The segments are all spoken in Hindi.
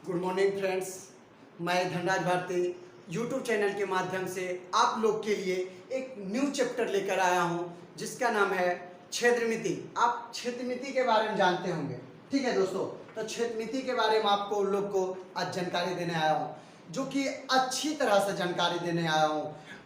गुड मॉर्निंग फ्रेंड्स, मैं धनराज भारती यूट्यूब चैनल के माध्यम से आप लोग के लिए एक न्यू चैप्टर लेकर आया हूं जिसका नाम है क्षेत्रमिति। आप क्षेत्रमिति के बारे में जानते होंगे, ठीक है दोस्तों। तो क्षेत्रमिति के बारे में आपको लोग को आज जानकारी देने आया हूं, जो कि अच्छी तरह से जानकारी देने आया हूं।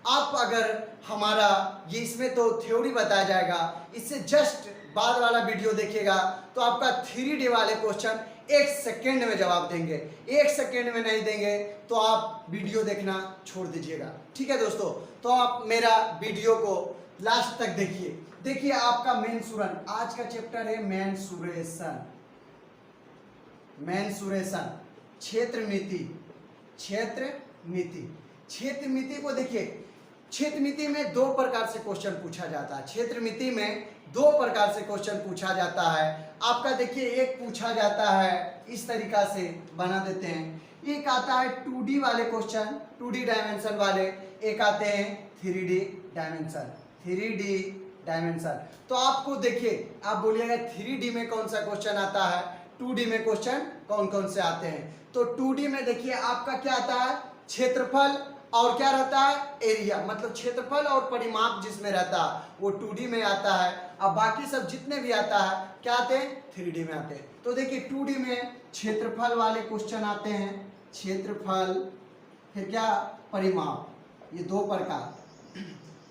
आप अगर हमारा ये इसमें तो थ्योरी बताया जाएगा, इससे जस्ट बाद वाला वीडियो देखिएगा तो आपका 3D वाले क्वेश्चन 1 सेकेंड में जवाब देंगे। 1 सेकेंड में नहीं देंगे तो आप वीडियो देखना छोड़ दीजिएगा, ठीक है दोस्तों। तो आप मेरा वीडियो को लास्ट तक देखिए। देखिए आपका मेंसुरन, आज का चैप्टर है मेंसुरेशन। मेंसुरेशन, क्षेत्रमिति। क्षेत्रमिति को देखिए, क्षेत्रमिति में 2 प्रकार से क्वेश्चन पूछा जाता है। क्षेत्रमिति में 2 प्रकार से क्वेश्चन पूछा जाता है। आपका देखिए, एक पूछा जाता है इस तरीका से, बना देते हैं। एक आता है 2D वाले क्वेश्चन, 2D डायमेंशन वाले। एक आते हैं 3D डायमेंशन। 3D डायमेंशन तो आपको देखिए, आप बोलिएगा 3D में कौन सा क्वेश्चन आता है, 2D में क्वेश्चन कौन कौन से आते हैं। तो 2D में देखिए आपका क्या आता है, क्षेत्रफल और क्या रहता है, एरिया। मतलब क्षेत्रफल और परिमाप जिसमें रहता है वो 2D में आता है। अब बाकी सब जितने भी आता है क्या आते हैं, 3D में आते हैं। तो देखिए 2D में क्षेत्रफल वाले क्वेश्चन आते हैं, क्षेत्रफल, फिर क्या, परिमाप। ये 2 प्रकार,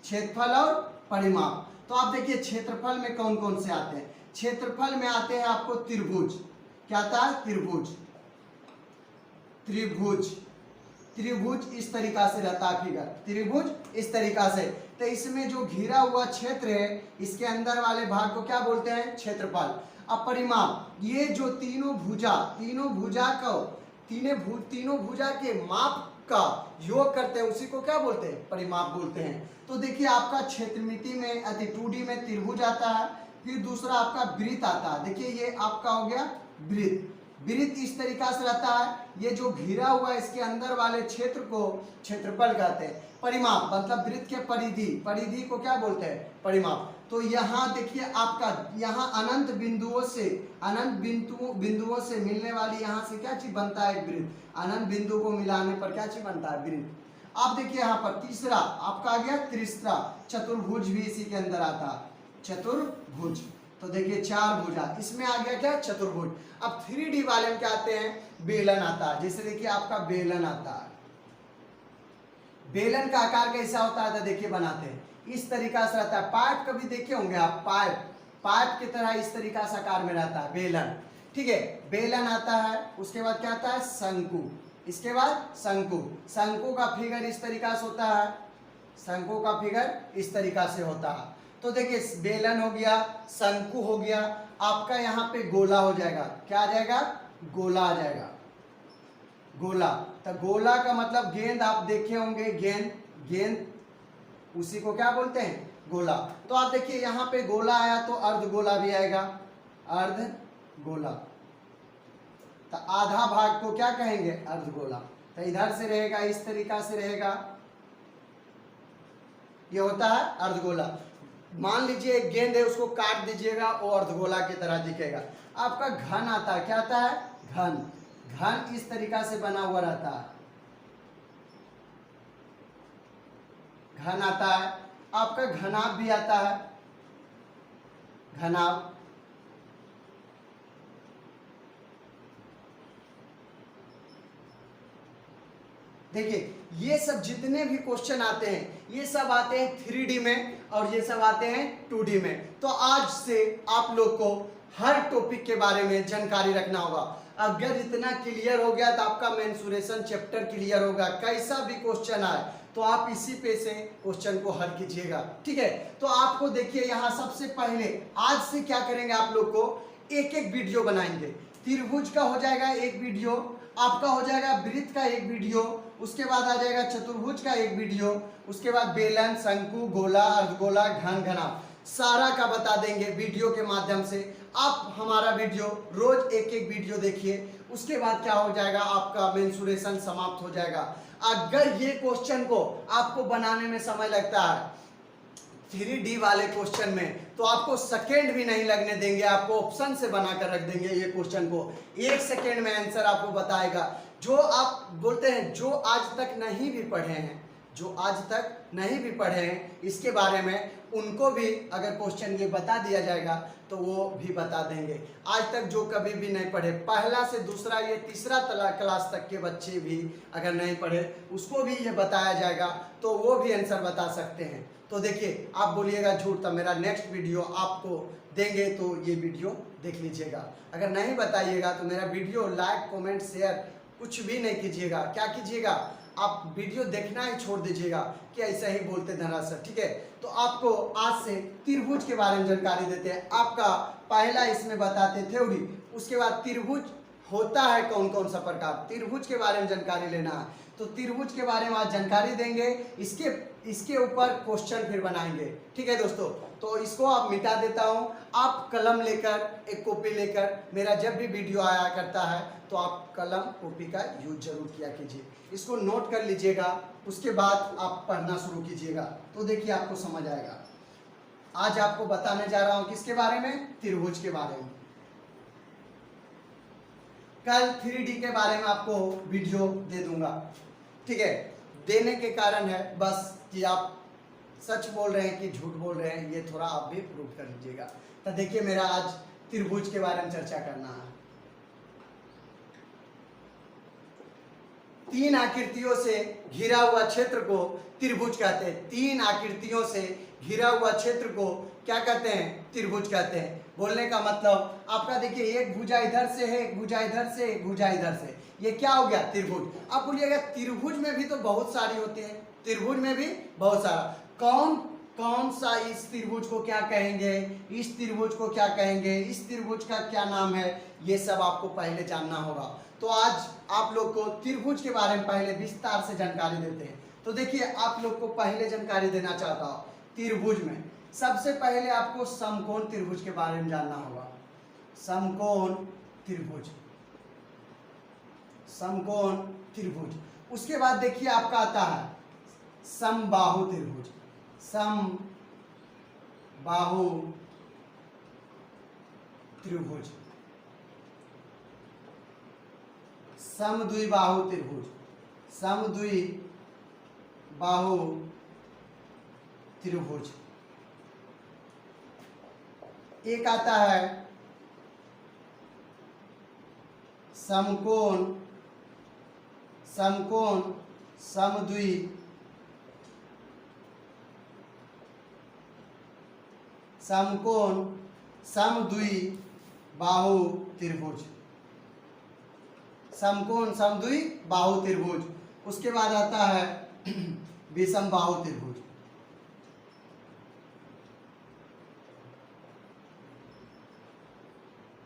क्षेत्रफल और परिमाप। तो आप देखिए क्षेत्रफल में कौन कौन से आते हैं। क्षेत्रफल में आते हैं आपको त्रिभुज। क्या आता है, त्रिभुज। त्रिभुज इस तरीका से रहता है फिगर, त्रिभुज इस तरीका से। तो इसमें जो घिरा हुआ क्षेत्र है, इसके अंदर वाले भाग को क्या बोलते हैं, क्षेत्रफल। अब परिमाप, ये जो तीनों भुजा के माप का योग करते हैं उसी को क्या बोलते हैं, परिमाप बोलते हैं। तो देखिए आपका क्षेत्रमिति में 2D में त्रिभुज आता है, फिर दूसरा आपका वृत्त आता है। देखिए ये आपका हो गया वृत्त। वृत्त इस तरीका से रहता है, ये जो घिरा हुआ है इसके अंदर वाले क्षेत्र को क्षेत्रफल कहते हैं। परिमाप मतलब वृत्त के परिधि को क्या बोलते हैं, परिमाप। तो यहाँ देखिए आपका, यहाँ अनंत बिंदुओं से मिलने वाली यहाँ से क्या चीज बनता है, वृत्त। अनंत बिंदु को मिलाने पर क्या चीज बनता है, वृत्त। आप देखिए यहाँ पर तीसरा आपका आ गया त्रिस्रा, चतुर्भुज भी इसी के अंदर आता है, चतुर्भुज। तो देखिए 4 भुजा, इसमें आ गया क्या, चतुर्भुज। अब 3D वाले में क्या आते हैं, बेलन आता है। जैसे देखिए आपका बेलन आता है, बेलन का आकार कैसा होता है, तो देखिए बनाते हैं इस तरीका से रहता है। पाइप कभी देखे होंगे आप, पाइप की तरह इस तरीका से आकार में रहता है बेलन, ठीक है। बेलन आता है, उसके बाद क्या आता है, शंकु। इसके बाद शंकु का फिगर इस तरीका से होता है, शंकु का फिगर इस तरीका से होता है। तो देखिए बेलन हो गया, शंकु हो गया, आपका यहाँ पे गोला हो जाएगा। क्या आ जाएगा, गोला आ जाएगा, गोला। तो गोला का मतलब गेंद, आप देखे होंगे गेंद उसी को क्या बोलते हैं, गोला। तो आप देखिए यहाँ पे गोला आया तो अर्धगोला भी आएगा, अर्धगोला। तो आधा भाग को क्या कहेंगे, अर्धगोला। तो इधर से रहेगा, इस तरीका से रहेगा, ये होता है अर्धगोला। मान लीजिए एक गेंद है, उसको काट दीजिएगा, वो अर्धगोला की तरह दिखेगा। आपका घन आता है, क्या आता है, घन इस तरीका से बना हुआ रहता है, घन आता है। आपका घनाभ भी आता है, घनाभ। देखिए ये सब जितने भी क्वेश्चन आते हैं ये सब आते हैं 3D में और ये सब आते हैं 2D में। तो आज से आप लोग को हर टॉपिक के बारे में जानकारी रखना होगा। अगर इतना क्लियर हो गया तो आपका मेंसुरेशन चैप्टर क्लियर होगा। कैसा भी क्वेश्चन आए तो आप इसी पे से क्वेश्चन को हल कीजिएगा, ठीक है। तो आपको देखिए यहाँ सबसे पहले आज से क्या करेंगे, आप लोग को एक वीडियो बनाएंगे। त्रिभुज का हो जाएगा एक वीडियो, आपका हो जाएगा वृत्त का एक वीडियो, उसके बाद आ जाएगा चतुर्भुज का एक वीडियो, उसके बाद बेलन, शंकु, गोला, अर्धगोला, घनाभ, सारा का बता देंगे वीडियो के माध्यम से। आप हमारा वीडियो रोज एक वीडियो देखिए, उसके बाद क्या हो जाएगा, आपका मेंसुरेशन समाप्त हो जाएगा। अगर ये क्वेश्चन को आपको बनाने में समय लगता है 3D वाले क्वेश्चन में तो आपको सेकेंड भी नहीं लगने देंगे, आपको ऑप्शन से बनाकर रख देंगे ये क्वेश्चन को, 1 सेकेंड में आंसर आपको बताएगा। जो आप बोलते हैं जो आज तक नहीं भी पढ़े हैं, जो आज तक नहीं भी पढ़े हैं इसके बारे में, उनको भी अगर क्वेश्चन ये बता दिया जाएगा तो वो भी बता देंगे। आज तक जो कभी भी नहीं पढ़े, पहला से दूसरा ये तीसरा क्लास तक के बच्चे भी अगर नहीं पढ़े उसको भी ये बताया जाएगा तो वो भी आंसर बता सकते हैं। तो देखिए, आप बोलिएगा झूठ, तो मेरा नेक्स्ट वीडियो आपको देंगे तो ये वीडियो देख लीजिएगा। अगर नहीं बताइएगा तो मेरा वीडियो लाइक कमेंट शेयर कुछ भी नहीं कीजिएगा। क्या कीजिएगा, आप वीडियो देखना ही छोड़ दीजिएगा कि ऐसा ही बोलते धना सर, ठीक है। तो आपको आज से त्रिभुज के बारे में जानकारी देते हैं। आपका पहला इसमें बताते थ्योरी, उसके बाद त्रिभुज होता है कौन कौन सा प्रकार, त्रिभुज के बारे में जानकारी लेना है। तो त्रिभुज के बारे में आज जानकारी देंगे, इसके ऊपर क्वेश्चन फिर बनाएंगे, ठीक है दोस्तों। तो इसको आप मिटा देता हूँ, आप कलम लेकर एक कॉपी लेकर, मेरा जब भी वीडियो आया करता है तो आप कलम कॉपी का यूज जरूर किया कीजिए, इसको नोट कर लीजिएगा, उसके बाद आप पढ़ना शुरू कीजिएगा। तो देखिए आपको समझ आएगा। आज आपको बताने जा रहा हूँ किसके बारे में, त्रिभुज के बारे में। कल 3D के बारे में आपको वीडियो दे दूंगा, ठीक है। देने के कारण है बस कि आप सच बोल रहे हैं कि झूठ बोल रहे हैं, ये थोड़ा आप भी प्रूव कर लीजिएगा। तो देखिए, मेरा आज त्रिभुज के बारे में चर्चा करना है। 3 आकृतियों से घिरा हुआ क्षेत्र को त्रिभुज कहते हैं। 3 आकृतियों से घिरा हुआ क्षेत्र को क्या कहते हैं, त्रिभुज कहते हैं। बोलने का मतलब आपका देखिए, एक भुजा इधर से है, एक भुजा इधर से, एक भुजा इधर से, ये क्या हो गया, त्रिभुज। आप बोलिएगा त्रिभुज में भी तो बहुत सारी होती है, त्रिभुज में भी बहुत सारा, कौन कौन सा इस त्रिभुज को क्या कहेंगे, इस त्रिभुज को क्या कहेंगे, इस त्रिभुज का क्या नाम है, ये सब आपको पहले जानना होगा। तो आज आप लोग को त्रिभुज के बारे में पहले विस्तार से जानकारी देते हैं। तो देखिए, आप लोग को पहले जानकारी देना चाहता हूँ त्रिभुज में। सबसे पहले आपको समकोण त्रिभुज के बारे में जानना होगा। समकोण त्रिभुज, समकोण त्रिभुज। उसके बाद देखिए आपका आता है समबाहु त्रिभुज, समबाहु त्रिभुज, समद्विबाहु त्रिभुज, समद्विबाहु त्रिभुज। एक आता है समकोण, समकोण समद्वि, समकोण समद्विबाहु त्रिभुज, समकोण समद्विबाहु त्रिभुज। उसके बाद आता है विषमबाहु त्रिभुज,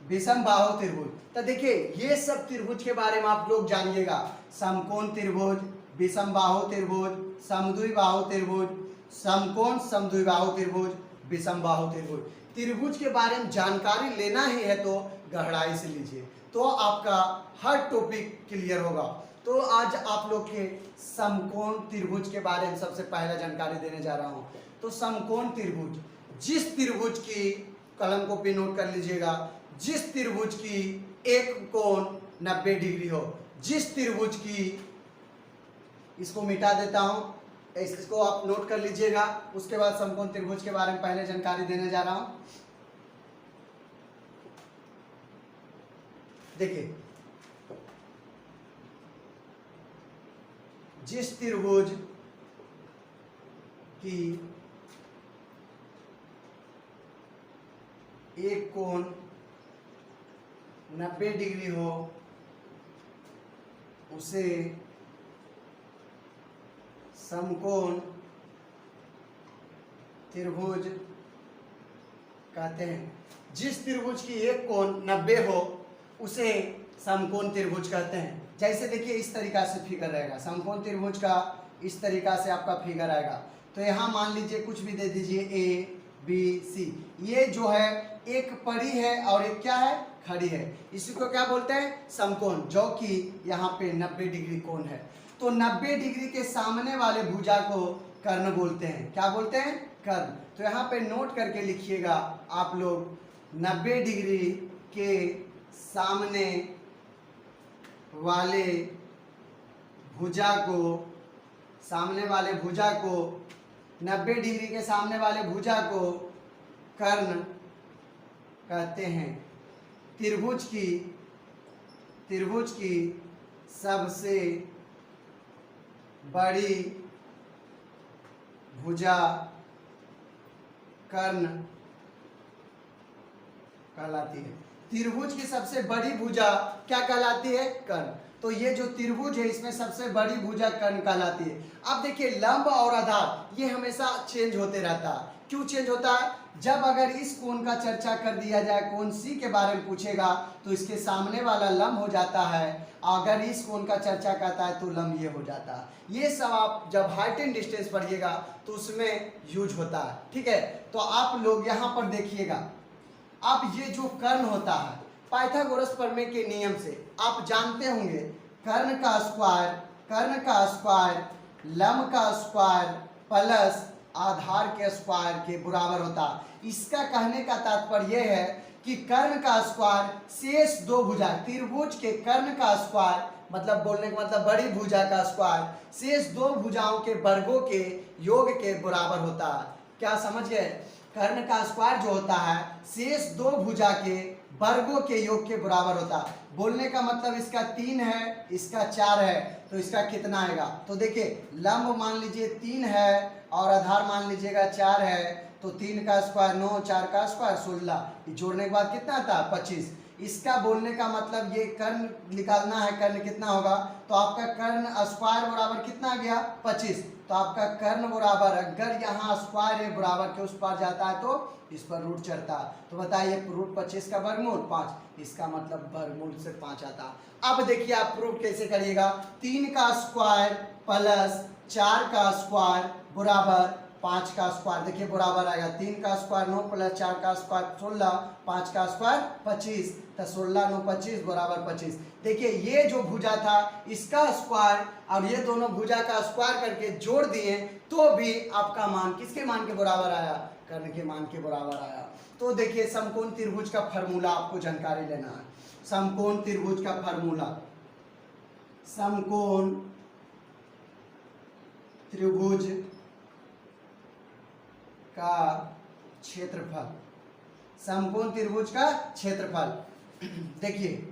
विषमबाहु त्रिभुज। तो देखिए, ये सब त्रिभुज के बारे में आप लोग जानिएगा। समकोण त्रिभुज, विषमबाहु त्रिभुज, समद्विबाहु त्रिभुज, समकोण समद्विबाहु त्रिभुज, विषमबाहु त्रिभुज। त्रिभुज के बारे में जानकारी लेना ही है तो गहराई से लीजिए, तो आपका हर टॉपिक क्लियर होगा। तो आज आप लोग के समकोण त्रिभुज के बारे में सबसे पहला जानकारी देने जा रहा हूं। तो समकोण त्रिभुज, जिस त्रिभुज की, कलम को पे नोट कर लीजिएगा, जिस त्रिभुज की एक कोण 90 डिग्री हो, जिस त्रिभुज की, इसको मिटा देता हूं, इसको आप नोट कर लीजिएगा। उसके बाद समकोण त्रिभुज के बारे में पहले जानकारी देने जा रहा हूं। देखिए, जिस त्रिभुज की एक कोण 90 डिग्री हो उसे समकोण त्रिभुज कहते हैं। जिस त्रिभुज की एक कोण 90 हो उसे समकोण त्रिभुज कहते हैं। जैसे देखिए, इस तरीका से फिगर रहेगा, समकोण त्रिभुज का इस तरीका से आपका फिगर आएगा। तो यहाँ मान लीजिए कुछ भी दे दीजिए, ए बी सी। ये जो है एक पड़ी है और एक क्या है, खड़ी है। इसी को क्या बोलते हैं, समकोण, जो कि यहाँ पे 90 डिग्री कोण है। तो 90 डिग्री के सामने वाले भुजा को कर्ण बोलते हैं। क्या बोलते हैं? कर्ण। तो यहाँ पे नोट करके लिखिएगा आप लोग, 90 डिग्री के सामने वाले भुजा को, सामने वाले भुजा को, 90 डिग्री के सामने वाले भुजा को कर्ण कहते हैं। त्रिभुज की सबसे बड़ी भुजा कर्ण कहलाती है। त्रिभुज की सबसे बड़ी भुजा क्या कहलाती है? कर्ण। तो ये जो त्रिभुज है इसमें सबसे बड़ी भुजा कर्ण कहलाती है। अब देखिए लंब और आधार ये हमेशा चेंज होते रहता है। क्यों चेंज होता है? जब अगर इस कोण का चर्चा कर दिया जाए, कोण सी के बारे में पूछेगा तो इसके सामने वाला लंब हो जाता है, अगर इस कोण का चर्चा करता है तो लंब ये हो जाता है। ये सब आप जब हाइट एंड डिस्टेंस पढ़िएगा तो उसमें यूज होता है। ठीक है, तो आप लोग यहाँ पर देखिएगा, अब ये जो कर्ण होता है पाइथागोरस प्रमेय के नियम से आप जानते होंगे, कर्ण का स्क्वायर लंब का स्क्वायर प्लस आधार के स्क्वायर के बराबर होता है। इसका कहने का तात्पर्य यह है कि कर्ण का स्क्वायर शेष दो भुजा, त्रिभुज के कर्ण का स्क्वायर मतलब बोलने का मतलब बड़ी भुजा का स्क्वायर शेष दो भुजाओं के वर्गों के योग के बराबर होता है। क्या समझ गए? कर्ण का स्क्वायर जो होता है शेष दो भुजा के वर्गों के योग के बराबर होता है। बोलने का मतलब इसका 3 है, इसका 4 है, तो इसका कितना आएगा? तो देखिए लंब मान लीजिए 3 है और आधार मान लीजिएगा 4 है, तो 3 का स्क्वायर 9, 4 का स्क्वायर 16, जोड़ने के बाद कितना आता है? 25। इसका बोलने का मतलब ये कर्ण निकालना है, कर्ण कितना होगा? तो आपका कर्ण स्क्वायर बराबर कितना आ गया? 25। तो आपका कर्ण बराबर, अगर यहाँ स्क्वायर है बराबर के उस पर जाता है तो इस पर रूट चढ़ता है। तो बताइए रूट 25 का वर्गमूल 5, इसका मतलब वर्गमूल से 5 आता है। अब देखिए आप प्रूफ कैसे करिएगा, 3 का स्क्वायर प्लस 4 का स्क्वायर बराबर 5 का स्क्वायर। देखिए बराबर आएगा 3 का स्क्वायर 9 प्लस 4 का स्क्वायर 16, 5 का स्क्वायर 25, तो 16 9 25 बराबर 25। देखिए ये जो भुजा था इसका स्क्वायर और ये दोनों भुजा का स्क्वायर करके जोड़ दिए तो भी आपका मान किसके मान के बराबर आया? कर्ण के मान के बराबर आया। तो देखिए समकोण त्रिभुज का फार्मूला आपको जानकारी लेना है। समकोण त्रिभुज का फार्मूला, समकोण त्रिभुज का क्षेत्रफल, समकोण त्रिभुज का क्षेत्रफल। देखिए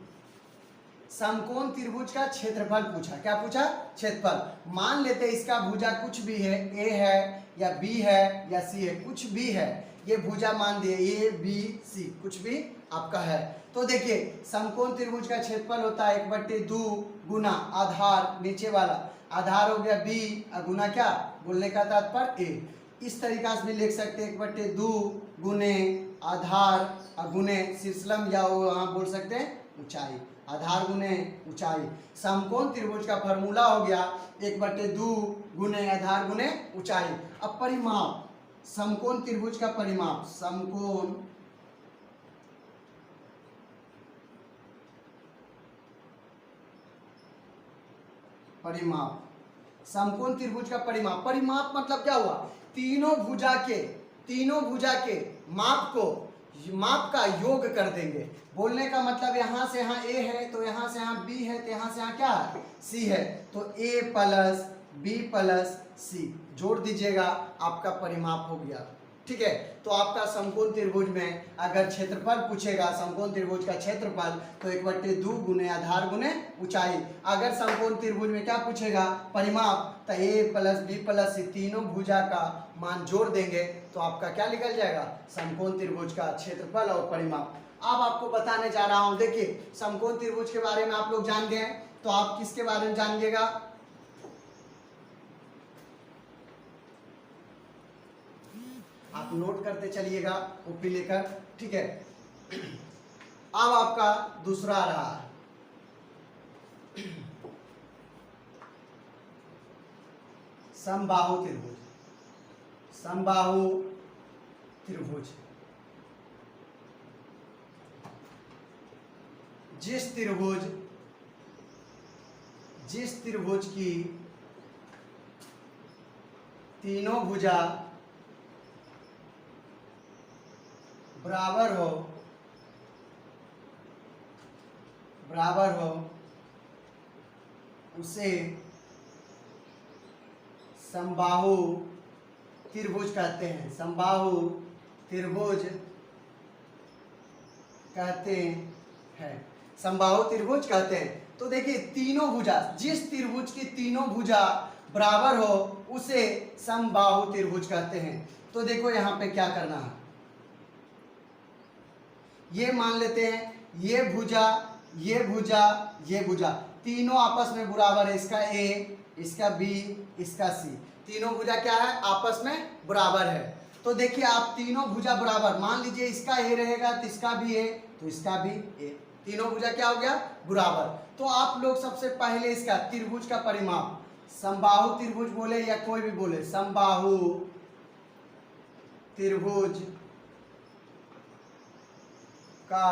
समकोण त्रिभुज का क्षेत्रफल पूछा, क्या पूछा? क्षेत्रफल। मान लेते इसका भुजा कुछ भी है, ए है या बी है या सी है, कुछ भी है, ये भुजा मान दिए ए बी सी कुछ भी आपका है। तो देखिए समकोण त्रिभुज का क्षेत्रफल होता है 1/2 गुना आधार, नीचे वाला आधार हो गया बी, गुना क्या? बोलने का तात्पर्य ए। इस तरीका से भी लिख सकते हैं 1/2 गुने आधार गुने शीर्षलंब, या वहाँ बोल सकते हैं ऊंचाई, आधार गुने ऊंचाई। समकोण त्रिभुज का फार्मूला हो गया 1/2 गुने आधार गुने ऊंचाई। अब परिमाप, समकोण त्रिभुज का परिमाप, समकोण परिमाप, समकोण त्रिभुज का परिमाप। परिमाप मतलब क्या हुआ? तीनों भुजा के माप का योग कर देंगे। बोलने का मतलब यहाँ से यहाँ ए है तो यहाँ से यहाँ बी है तो यहाँ से यहाँ क्या है? सी है, तो ए प्लस बी प्लस सी जोड़ दीजिएगा, आपका परिमाप हो गया। ठीक है, तो आपका समकोण त्रिभुज में अगर क्षेत्रफल पूछेगा, समकोण त्रिभुज का क्षेत्रफल, तो 1/2 गुने आधार गुने ऊंचाई। अगर समकोण त्रिभुज में क्या पूछेगा? परिमाप, तो ए प्लस बी प्लस सी तीनों भुजा का मान जोड़ देंगे तो आपका क्या निकल जाएगा? समकोण त्रिभुज का क्षेत्रफल और परिमाप। अब आपको बताने जा रहा हूं, देखिए समकोण त्रिभुज के बारे में आप लोग जान गए, तो आप किसके बारे में जानिएगा? आप नोट करते चलिएगा कॉपी लेकर। ठीक है, अब आपका दूसरा आ रहा है समबाहु त्रिभुज। समबाहु त्रिभुज जिस त्रिभुज की तीनों भुजा बराबर हो उसे समबाहु त्रिभुज कहते हैं। समबाहु त्रिभुज कहते हैं। समबाहु त्रिभुज कहते हैं। तो देखिए तीनों भुजा, जिस त्रिभुज की तीनों भुजा बराबर हो उसे समबाहु त्रिभुज कहते हैं। तो देखो यहाँ पे क्या करना है, ये मान लेते हैं ये भुजा, ये भुजा, ये भुजा तीनों आपस में बराबर है। इसका ए, इसका बी, इसका सी, तीनों भुजा क्या है, आपस में बराबर है। तो देखिए आप तीनों भुजा बराबर, मान लीजिए इसका ए रहेगा तो इसका भी ए, तो इसका भी ए, तीनों भुजा क्या हो गया, बराबर। तो आप लोग सबसे पहले इसका त्रिभुज का परिमाप, समबाहु त्रिभुज बोले या कोई भी बोले, समबाहु त्रिभुज का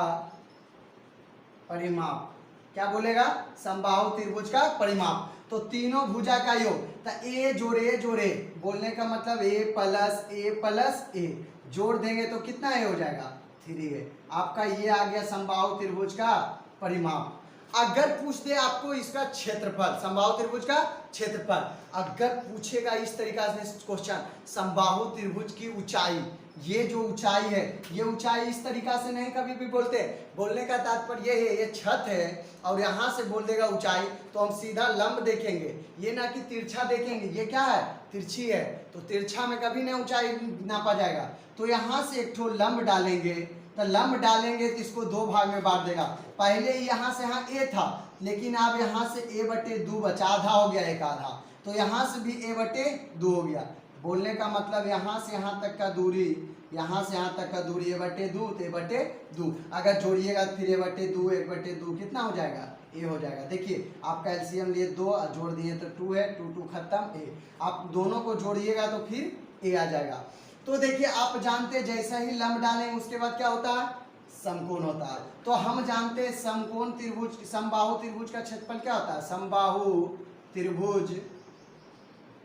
परिमाप, क्या बोलेगा, समबाहु त्रिभुज का परिमाप। तो तीनों भुजा का योग, तो ए जोड़े जोड़े बोलने का मतलब ए प्लस ए जोड़ देंगे तो कितना ए हो जाएगा, 3a। आपका ये आ गया समबाहु त्रिभुज का परिमाप। अगर पूछ दे आपको इसका क्षेत्रफल, समबाहु त्रिभुज का क्षेत्रफल, अगर पूछेगा इस तरीका से क्वेश्चन, समबाहु त्रिभुज की ऊंचाई, ये जो ऊंचाई है, ये ऊंचाई इस तरीका से नहीं कभी भी बोलते। बोलने का तात्पर्य ये है, ये छत है और यहाँ से बोल देगा ऊंचाई, तो हम सीधा लंब देखेंगे, ये ना कि तिरछा देखेंगे। ये क्या है, तिरछी है, तो तिरछा में कभी नहीं ऊंचाई नापा जाएगा। तो यहाँ से एक ठो लंब डालेंगे, तो लंब डालेंगे तो इसको दो भाग में बांट देगा। पहले यहाँ से यहाँ ए था, लेकिन अब यहाँ से a/2 बचा, आधा हो गया, एक आधा, तो यहाँ से भी a/2 हो गया। बोलने का मतलब यहाँ से यहाँ तक का दूरी, यहाँ से यहाँ तक का दूरी a/2 तो a/2, अगर जोड़िएगा फिर a/2 1/2 कितना हो जाएगा, ए हो जाएगा। देखिए आपका एलसीएम लिए 2 जोड़ दिए तो 2 है, 2 खत्म, ए। आप दोनों को जोड़िएगा तो फिर ए आ जाएगा। तो देखिए आप जानते जैसा ही लंब डालें उसके बाद क्या होता है, समकोण होता है। तो हम जानते हैं समकोण त्रिभुज, समबाहु त्रिभुज का क्षेत्रफल क्या होता है, समबाहु त्रिभुज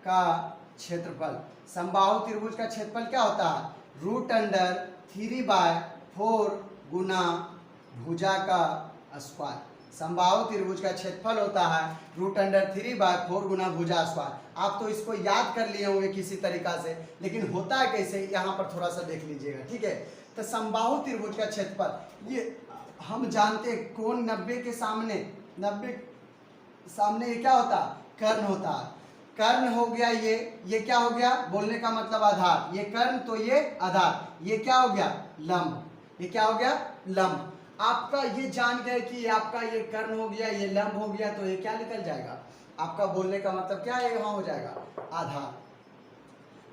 का क्षेत्रफल, समबाहु त्रिभुज का क्षेत्रफल क्या होता है, √3/4 गुना भुजा का स्क्वायर। समबाहु त्रिभुज का क्षेत्रफल होता है √3/4 गुना भुजा स्क्वायर। आप तो इसको याद कर लिए होंगे किसी तरीका से, लेकिन होता है कैसे, यहाँ पर थोड़ा सा देख लीजिएगा, ठीक है। तो समबाहु त्रिभुज का क्षेत्रफल, ये हम जानते हैं कोण 90 के सामने, 90 सामने ये क्या होता है, कर्ण होता है। कर्ण हो गया ये क्या हो गया, बोलने का मतलब आधार, ये कर्ण तो ये आधार, ये क्या हो गया, लंब, ये क्या हो गया, लंब। आपका ये जान गए कि आपका ये कर्ण हो गया, ये लंब हो गया, तो ये क्या निकल जाएगा, आपका बोलने का मतलब क्या है, यहाँ हो जाएगा आधार।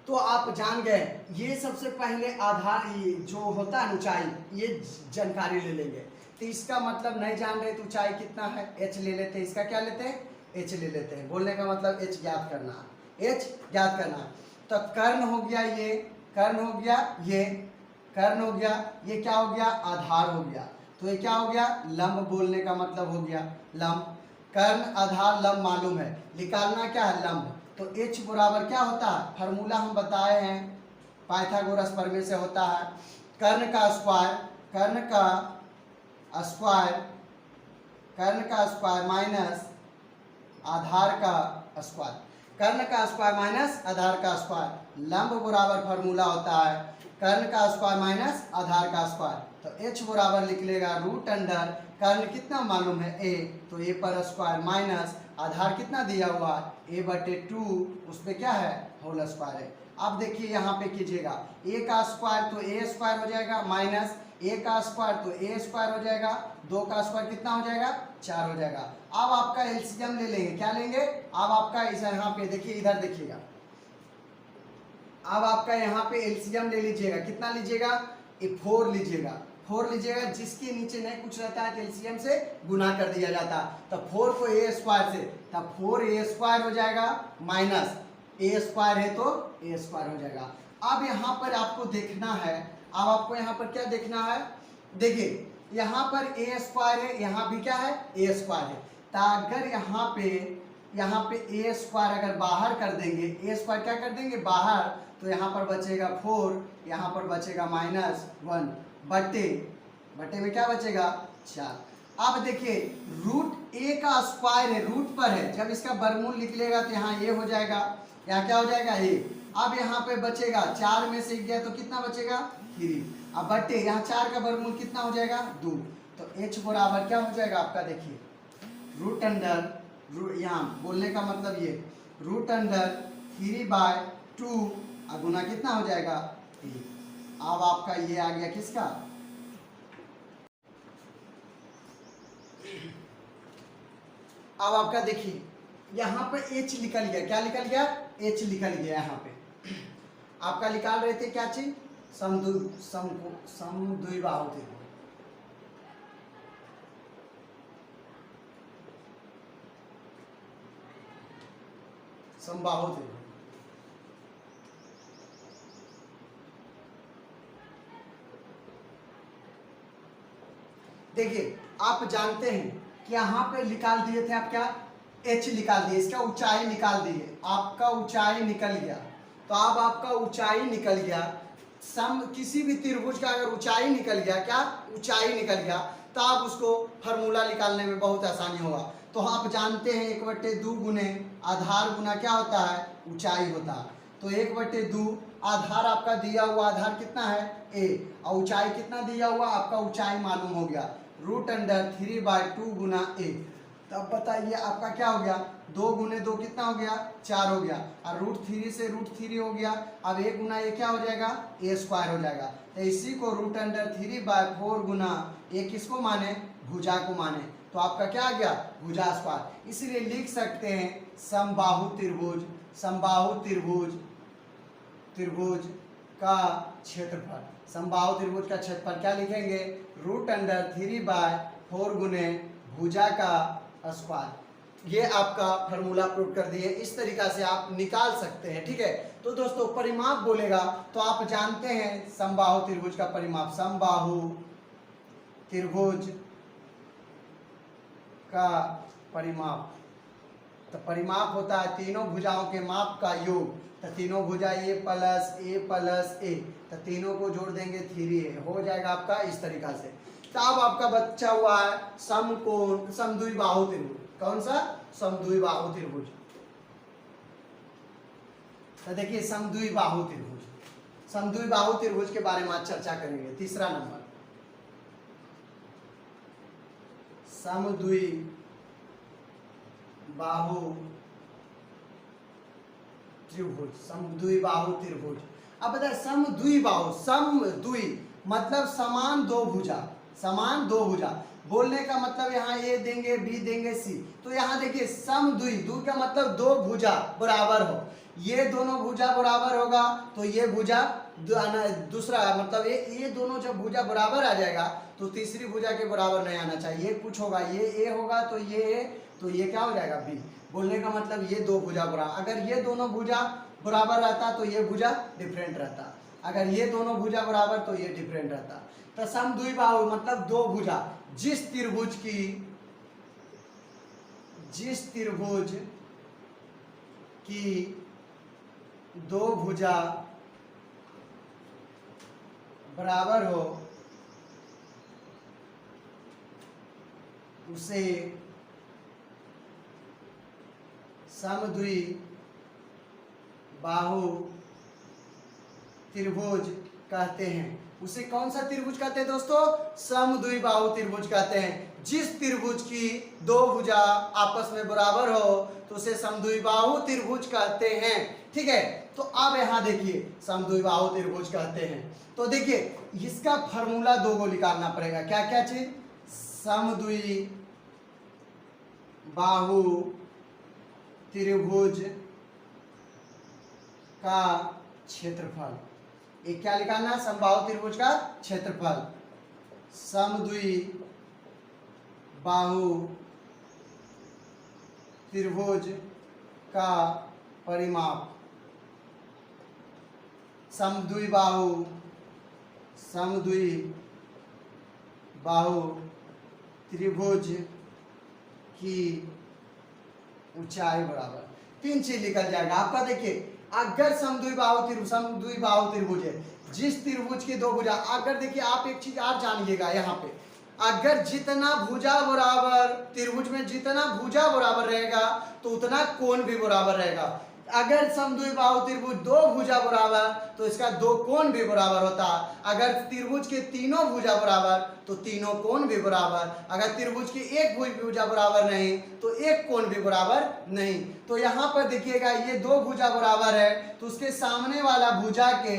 तो आप जान गए, ये सबसे पहले आधार, ये जो होता है ऊंचाई, ये जानकारी ले लेंगे। तो इसका मतलब नहीं जान रहे तो ऊंचाई कितना है, h ले लेते हैं, इसका क्या लेते हैं, h ले लेते हैं। बोलने का मतलब h ज्ञात करना, h ज्ञात करना। तो कर्ण हो गया, ये कर्ण हो गया, ये कर्ण हो गया, ये क्या हो गया, आधार हो गया। तो ये क्या हो गया, लंब, बोलने का मतलब हो गया लंब। कर्ण आधार लंब मालूम है, निकालना क्या है, लंब। तो h बराबर क्या होता है, फार्मूला हम बताए हैं, पाइथागोरस प्रमेय से होता है, कर्ण का स्क्वायर, कर्ण का स्क्वायर माइनस आधार का स्क्वायर, कर्ण का स्क्वायर माइनस आधार का स्क्वायर। लंब बराबर फार्मूला होता है कर्ण का स्क्वायर माइनस आधार का स्क्वायर। तो h बराबर लिख लेगा √, कर्ण कितना मालूम है a, तो a पर स्क्वायर माइनस आधार कितना दिया हुआ a/2, उस पर क्या है, होल स्क्वायर है। अब देखिए यहाँ पे कीजिएगा, a का स्क्वायर तो a स्क्वायर हो जाएगा, माइनस a का स्क्वायर तो a स्क्वायर हो जाएगा, 2 का स्क्वायर कितना हो जाएगा, 4 हो जाएगा। अब आपका एलसीएम ले लेंगे, क्या लेंगे, अब आपका इस यहाँ पे देखिए, इधर देखिएगा, अब आपका यहाँ पे एलसीएम ले लीजिएगा, कितना लीजिएगा, 4 लीजिएगा, 4 लीजिएगा। जिसके नीचे नहीं कुछ रहता है तो एलसीएम से गुना कर दिया जाता है। तो 4 को a स्क्वायर से, तब 4a स्क्वायर हो जाएगा, माइनस a स्क्वायर है तो a स्क्वायर हो जाएगा। अब यहाँ पर आपको देखना है, अब आपको यहाँ पर क्या देखना है, देखिए यहाँ पर a स्क्वायर है, यहाँ भी क्या है, a स्क्वायर है। तो अगर यहाँ पे यहाँ पे ए स्क्वायर अगर बाहर कर देंगे, ए स्क्वायर क्या कर देंगे बाहर, तो यहाँ पर बचेगा 4, यहाँ पर बचेगा -1 बटे में क्या बचेगा 4। अब देखिए रूट ए का स्क्वायर है, रूट पर है, जब इसका वर्गमूल निकलेगा तो यहाँ ए हो जाएगा, यहाँ क्या हो जाएगा ए। अब यहाँ पे बचेगा 4 में से गया तो कितना बचेगा 3। अब बटे यहाँ 4 का वर्गमूल कितना हो जाएगा 2, तो h बराबर क्या हो जाएगा आपका, देखिए रूट अंडर यहाँ बोलने का मतलब ये रूट अंडर 3/2 गुना कितना हो जाएगा ए। अब आपका ये आ गया किसका, अब आपका देखिए यहाँ पे h निकल गया, क्या निकल गया h निकल गया। यहाँ पे आपका निकाल रहे थे क्या चीज, समद्विबाहु त्रिभुज। समबाहु त्रिभुज देखिए आप जानते हैं कि यहाँ पे निकाल दिए थे आप क्या, h निकाल दिए, इसका ऊंचाई निकाल दिए, आपका ऊंचाई निकल गया। तो अब आपका ऊंचाई निकल गया, किसी भी त्रिभुज का अगर ऊंचाई निकल गया, क्या ऊंचाई निकल गया, तो आप उसको फार्मूला निकालने में बहुत आसानी होगा। तो आप जानते हैं 1/2 गुने आधार गुना क्या होता है ऊंचाई होता है। तो 1/2 आधार आपका दिया हुआ, आधार कितना है a, और ऊंचाई कितना दिया हुआ आपका, ऊंचाई मालूम हो गया रूट अंडर 3/2 गुना a। तब बताइए आपका क्या हो गया, 2 गुने 2 कितना हो गया 4 हो गया, और √3 से √3 हो गया। अब 1 गुना ये क्या हो जाएगा a स्क्वायर हो जाएगा। तो इसी को रूट अंडर 3/4 गुना a किसको माने, भुजा को माने, तो आपका क्या आ गया भुजा स्क्वायर। इसलिए लिख सकते हैं समबाहु त्रिभुज, समबाहु त्रिभुज का क्षेत्रफल, समबाहु त्रिभुज का क्षेत्रफल क्या लिखेंगे, रूट अंडर 3/4 गुने भुजा का स्क्वायर। ये आपका फार्मूला प्रूव कर दिए, इस तरीका से आप निकाल सकते हैं। ठीक है, तो दोस्तों परिमाप बोलेगा तो आप जानते हैं समबाहु त्रिभुज का परिमाप, समबाहु त्रिभुज का परिमाप, तो परिमाप होता है तीनों भुजाओं के माप का योग। तो तीनों भुजा a प्लस a, तो तीनों को जोड़ देंगे 3a हो जाएगा आपका इस तरीका से। तो अब आपका बच्चा हुआ है समकोण समद्विबाहु त्रिभुज, कौन सा समद्विबाहु त्रिभुज। तो देखिए समद्विबाहु त्रिभुज, समद्विबाहु त्रिभुज के बारे में आज चर्चा करेंगे। तीसरा नंबर समद्विबाहु त्रिभुज, समद्विबाहु त्रिभुज। अब बताए समद्विबाहु, समद्वि मतलब समान दो भुजा, समान दो भुजा बोलने का मतलब यहाँ ए देंगे बी देंगे सी। तो यहाँ देखिए समद्वि, द्वि का मतलब दो भुजा बराबर हो, ये दोनों भुजा बराबर होगा तो ये भुजा दूसरा मतलब ये दोनों जब भुजा बराबर आ जाएगा तो तीसरी भुजा के बराबर नहीं आना चाहिए। ये कुछ होगा, ये ए होगा तो ये ए, तो ये क्या हो जाएगा बी। बोलने का मतलब ये दो भुजा बराबर, अगर ये दोनों भुजा बराबर रहता तो ये भुजा डिफरेंट रहता, अगर ये दोनों भुजा बराबर तो ये डिफरेंट रहता। तो समद्विबाहु मतलब दो भुजा, जिस त्रिभुज की दो भुजा बराबर हो उसे समद्विबाहु त्रिभुज कहते हैं। उसे कौन सा त्रिभुज कहते हैं दोस्तों, समद्विबाहु त्रिभुज कहते हैं। जिस त्रिभुज की दो भुजा आपस में बराबर हो तो उसे समद्विबाहु त्रिभुज कहते हैं। ठीक है, तो अब यहाँ देखिए समद्विबाहु त्रिभुज कहते हैं, तो देखिए इसका फार्मूला दो को निकालना पड़ेगा। क्या क्या चीज, समद्विबाहु त्रिभुज का क्षेत्रफल, एक क्या निकालना, समबाहु त्रिभुज का क्षेत्रफल, समद्विबाहु त्रिभुज का परिमाप, समद्विबाहु त्रिभुज की ऊंचाई बराबर, 3 चीज निकल जाएगा आपका। देखिए अगर समद्विबाहु त्रिभुज है, जिस त्रिभुज की दो भुजा, अगर देखिए आप एक चीज और जानिएगा यहाँ पे, अगर जितना भुजा बराबर, त्रिभुज में जितना भुजा बराबर रहेगा तो उतना कोण भी बराबर रहेगा। अगर समद्विबाहु त्रिभुज दो भुजा बराबर तो इसका दो कोण भी बराबर होता। अगर त्रिभुज के तीनों भुजा बराबर तो तीनों कोण भी बराबर। अगर त्रिभुज की एक भुजा बराबर नहीं तो एक कोण भी बराबर नहीं। तो यहाँ पर देखिएगा ये दो भुजा बराबर है तो उसके सामने वाला भुजा के,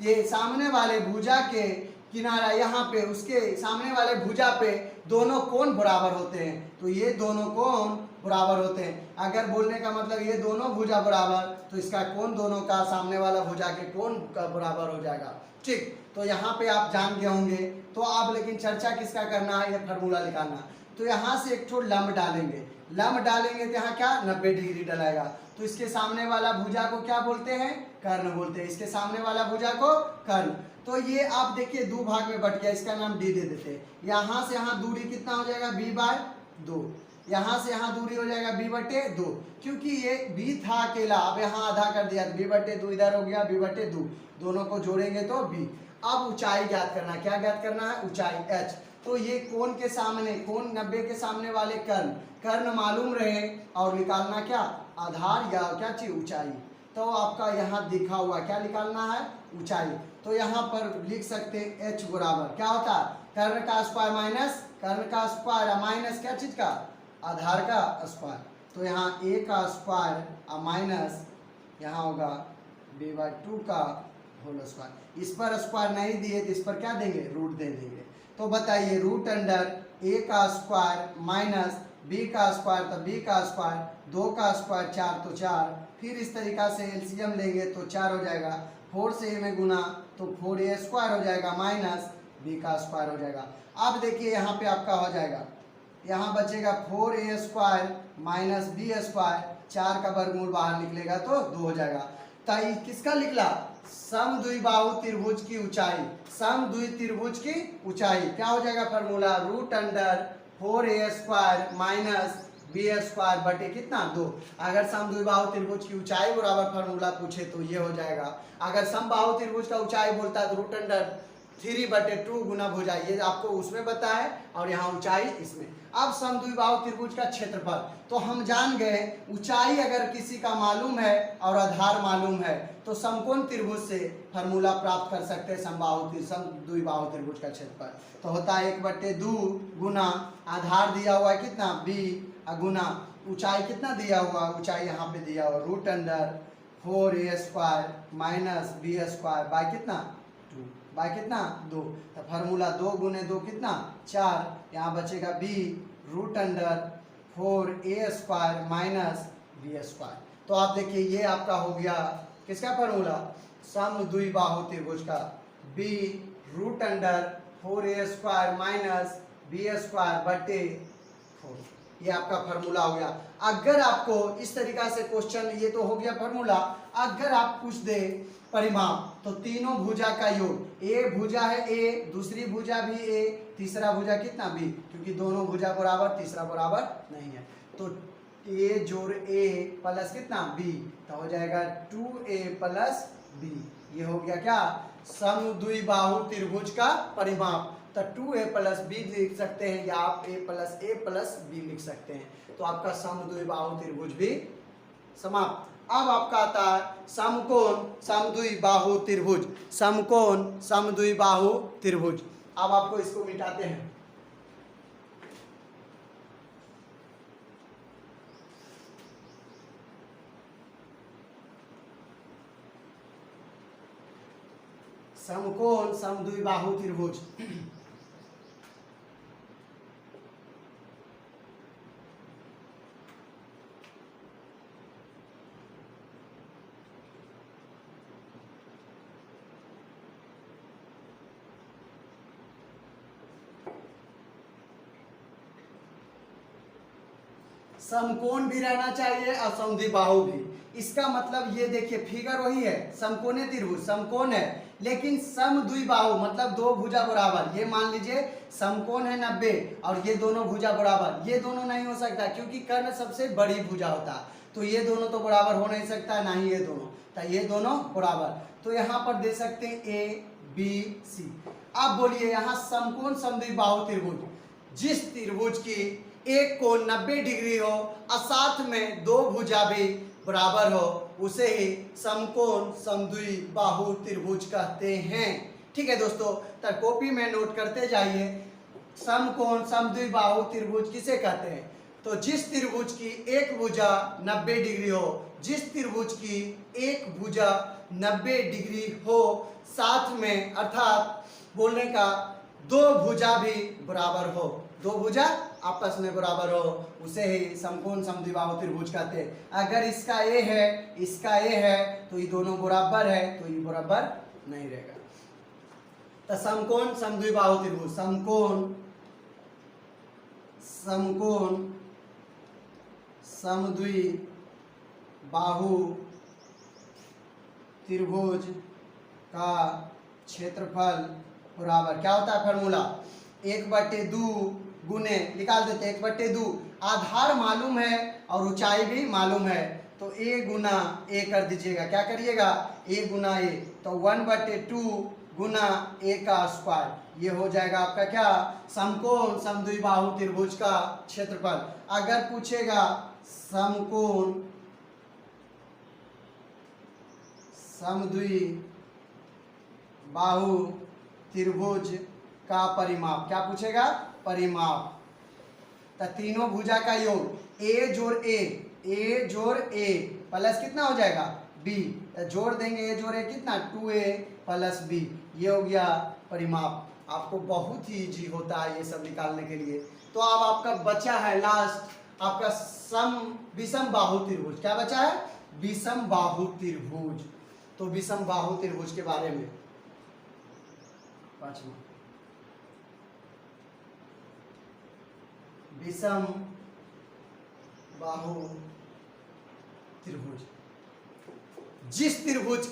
ये सामने वाले भुजा के किनारा यहाँ पे, उसके सामने वाले भुजा पे दोनों कोण बराबर होते हैं, तो ये दोनों कोण बराबर होते हैं। अगर बोलने का मतलब ये दोनों भुजा बराबर तो इसका कोण दोनों का सामने वाला भुजा के कोण का बराबर हो जाएगा। ठीक, तो यहाँ पे आप जान गए होंगे। तो आप लेकिन चर्चा किसका करना है, ये फार्मूला निकालना। तो यहाँ से एक ठो लंब डालेंगे, लंब डालेंगे तो यहाँ क्या 90 डिग्री डलाएगा। तो इसके सामने वाला भुजा को क्या बोलते हैं, कर्ण बोलते हैं। इसके सामने वाला भुजा को कर्ण। तो ये आप देखिए दो भाग में बट गया, इसका नाम डी दे देते हैं। यहाँ से यहाँ दूरी कितना हो जाएगा, b/2। यहाँ से यहाँ दूरी हो जाएगा b/2, क्योंकि ये b था अकेला, अब यहाँ आधा कर दिया तो b/2 इधर हो गया, b/2 दोनों को जोड़ेंगे तो b। अब ऊंचाई ज्ञात करना, क्या ज्ञात करना है, ऊंचाई h। तो ये कोण के सामने, कोण 90 के सामने वाले कर्ण, कर्ण मालूम रहे और निकालना क्या, आधार या क्या चीज, ऊंचाई। तो आपका यहाँ दिखा हुआ क्या निकालना है, ऊंचाई। तो यहाँ पर लिख सकते हैं h बराबर क्या होता है, कर्ण का स्क्वायर माइनस कर्ण का स्क्वायर माइनस क्या चीज का, आधार का स्क्वायर। तो यहाँ a का स्क्वायर माइनस यहाँ होगा b/2 का होल स्क्वायर। इस पर स्क्वायर नहीं दिए तो इस पर क्या देंगे, रूट दे देंगे। तो बताइए रूट अंडर a का स्क्वायर माइनस b का स्क्वायर, तो b का स्क्वायर, 2 का स्क्वायर 4 तो 4, फिर इस तरीका से एलसीएम लेंगे तो 4 हो जाएगा, 4 से a में गुना तो 4a स्क्वायर हो जाएगा माइनस b का स्क्वायर हो जाएगा। अब देखिए यहाँ पे आपका हो जाएगा, यहाँ बचेगा 4a square minus b square, 4 का वर्गमूल बाहर निकलेगा तो 2 हो जाएगा। तो किसका निकला, समद्विबाहु त्रिभुज की ऊंचाई, समद्वित्रिभुज की ऊंचाई क्या हो जाएगा, formula root under 4a square minus b square बटे कितना 2। अगर समद्विबाहु त्रिभुज की ऊंचाई बराबर फार्मूला पूछे तो ये हो जाएगा। अगर समबाहु त्रिभुज का ऊंचाई बोलता है तो रूट अंडर 3/2 गुना भुजा, ये आपको उसमें बताया और यहाँ ऊंचाई इसमें। अब समद्विबाहु त्रिभुज का क्षेत्रफल, तो हम जान गए ऊंचाई अगर किसी का मालूम है और आधार मालूम है तो समकोण त्रिभुज से फार्मूला प्राप्त कर सकते हैं समद्विबाहु त्रिभुज का क्षेत्रफल। तो होता है 1/2 गुना आधार दिया हुआ है कितना b गुना ऊंचाई कितना दिया हुआ, ऊंचाई यहाँ पे दिया हुआ root under 4a square minus b square by कितना 2, बाय कितना 2। तो फार्मूला 2 गुने 2 कितना 4, यहाँ बचेगा b root under 4a square minus b square. तो आप देखिए ये आपका हो गया किसका फार्मूला, समद्विबाहु त्रिभुज का, b root under 4a square minus b square बटे 4, ये आपका फार्मूला हो गया। अगर आपको इस तरीका से क्वेश्चन, ये तो हो गया फार्मूला, अगर आप पूछ दे परिमाप तो तीनों भुजा का योग, ए भुजा है a, दूसरी भुजा भी a, तीसरा भुजा कितना b, क्योंकि दोनों भुजा बराबर तीसरा बराबर नहीं है तो a जोड़ a प्लस कितना b, तो हो जाएगा 2a प्लस b। ये हो गया क्या, समद्विबाहु त्रिभुज का परिमाप। तो 2a प्लस b लिख सकते हैं या आप a प्लस b लिख सकते हैं। तो आपका समद्विबाहु त्रिभुज भी समाप्त। अब आपका आता है समकोण समद्विबाहु त्रिभुज, समकोण समद्विबाहु त्रिभुज। अब आपको इसको मिटाते हैं। समकोण समद्विबाहु त्रिभुज, समकोण भी रहना चाहिए और समद्विबाहु भी। इसका मतलब ये देखिए फिगर वही है, समकोणीय त्रिभुज समकोण है, लेकिन समद्विबाहु मतलब दो भुजा बराबर। ये मान लीजिए समकोण है 90 और ये दोनों भुजा बराबर, ये दोनों नहीं हो सकता क्योंकि कर्ण सबसे बड़ी भुजा होता है, तो ये दोनों तो बराबर हो नहीं सकता, ना ही ये दोनों, तो ये दोनों बराबर। तो यहाँ पर दे सकते हैं ए बी सी। अब बोलिए यहाँ समकोण समद्विबाहु त्रिभुज, जिस त्रिभुज की एक कोण 90 डिग्री हो और साथ में दो भुजा भी बराबर हो, उसे ही समकोण समद्विबाहु त्रिभुज कहते हैं। ठीक है दोस्तों, तो कॉपी में नोट करते जाइए, समकोण समद्विबाहु त्रिभुज किसे कहते हैं? तो जिस त्रिभुज की एक भुजा 90 डिग्री हो, जिस त्रिभुज की एक भुजा 90 डिग्री हो, साथ में अर्थात बोलने का दो भुजा भी बराबर हो, दो भुजा आपस में बराबर हो, उसे ही समकोण समद्विबाहु त्रिभुज कहते हैं। अगर इसका ए है इसका ए है तो ये दोनों बराबर है, तो ये बराबर नहीं रहेगा। तो समकोण समद्विबाहु त्रिभुज, समकोण समद्विबाहु त्रिभुज का क्षेत्रफल बराबर क्या होता है? फॉर्मूला 1/2 गुने, निकाल देते 1/2, आधार मालूम है और ऊंचाई भी मालूम है, तो a गुना a कर दीजिएगा। क्या करिएगा? a गुना a, तो 1/2 गुना a का स्क्वायर, ये हो जाएगा आपका क्या? समकोण समद्विबाहु त्रिभुज का क्षेत्रफल। अगर पूछेगा समकोण समद्विबाहु त्रिभुज का परिमाप, क्या पूछेगा? परिमाप। तो तीनों भुजा का योग a जोड़ a प्लस कितना हो जाएगा? b, तो जोड़ देंगे a जोड़ a कितना? 2a प्लस b, ये हो गया परिमाप। आपको बहुत ही इजी होता है ये सब निकालने के लिए। तो अब आपका बचा है लास्ट आपका विषम बाहु त्रिभुज। क्या बचा है? विषम बाहु त्रिभुज। तो विषम बाहु त्रिभुज के बारे में पांचवा, विषम बाहु त्रिभुज, जिस त्रिभुज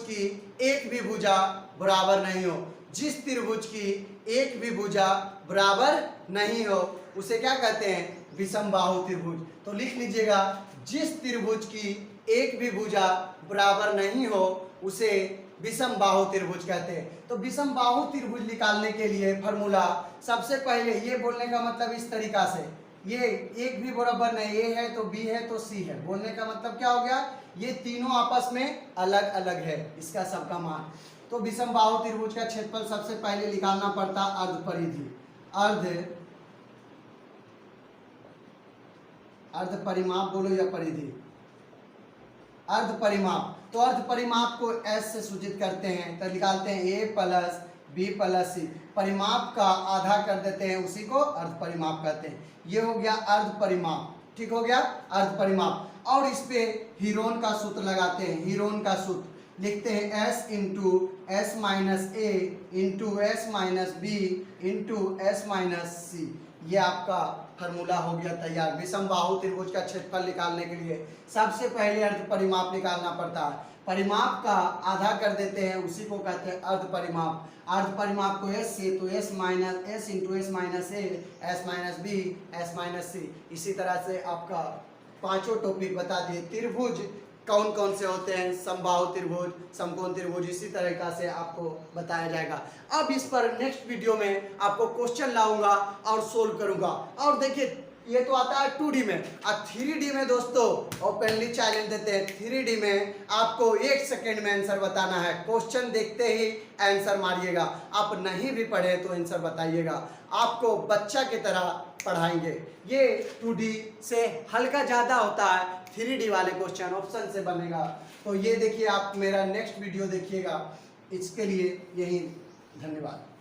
की एक भी भुजा बराबर नहीं हो, जिस त्रिभुज की एक भी भुजा बराबर नहीं हो, उसे क्या कहते हैं? विषम बाहु त्रिभुज। तो लिख लीजिएगा, जिस त्रिभुज की एक भी भुजा बराबर नहीं हो उसे विषम बाहु त्रिभुज कहते हैं। तो विषम बाहु त्रिभुज निकालने के लिए फॉर्मूला, सबसे पहले ये बोलने का मतलब इस तरीका से, ये एक भी बराबर नहीं, ए है तो बी है तो सी है, बोलने का मतलब क्या हो गया? ये तीनों आपस में अलग अलग है, इसका सबका मान। तो विषम बाहु त्रिभुज का क्षेत्रफल सबसे पहले निकालना पड़ता अर्ध परिधि, अर्ध परिमाप बोलो या परिधि? अर्ध परिमाप। तो अर्ध परिमाप को S से सूचित करते हैं, तो निकालते हैं a प्लस बी प्लस सी, परिमाप का आधा कर देते हैं, उसी को अर्ध परिमाप कहते हैं। ये हो गया अर्ध परिमाप, ठीक हो गया अर्ध परिमाप। और इस पे हीरोन का सूत्र लगाते हैं, हीरोन का सूत्र लिखते हैं S into S minus A into S minus B into S minus C. ये आपका फॉर्मूला हो गया तैयार। विषम बाहु त्रिभुज का क्षेत्रफल निकालने के लिए सबसे पहले अर्ध परिमाप निकालना पड़ता है, परिमाप का आधा कर देते हैं, उसी को कहते हैं अर्ध परिमाप। अर्ध परिमाप को s से, तो s minus S into S minus A, S minus B, S minus C. इसी तरह से आपका पांचों टॉपिक बता दिए। त्रिभुज कौन कौन से होते हैं, समबाहु त्रिभुज, समकोण त्रिभुज, इसी तरीका से आपको बताया जाएगा। अब इस पर नेक्स्ट वीडियो में आपको क्वेश्चन लाऊंगा और सोल्व करूंगा। और देखिए ये तो आता है 2D में, अब 3D में दोस्तों ओपनली चैलेंज देते हैं। 3D में आपको 1 सेकेंड में आंसर बताना है, क्वेश्चन देखते ही आंसर मारिएगा। आप नहीं भी पढ़े तो आंसर बताइएगा, आपको बच्चा की तरह पढ़ाएंगे। ये 2D से हल्का ज़्यादा होता है, 3D वाले क्वेश्चन ऑप्शन से बनेगा। तो ये देखिए, आप मेरा नेक्स्ट वीडियो देखिएगा। इसके लिए यही धन्यवाद।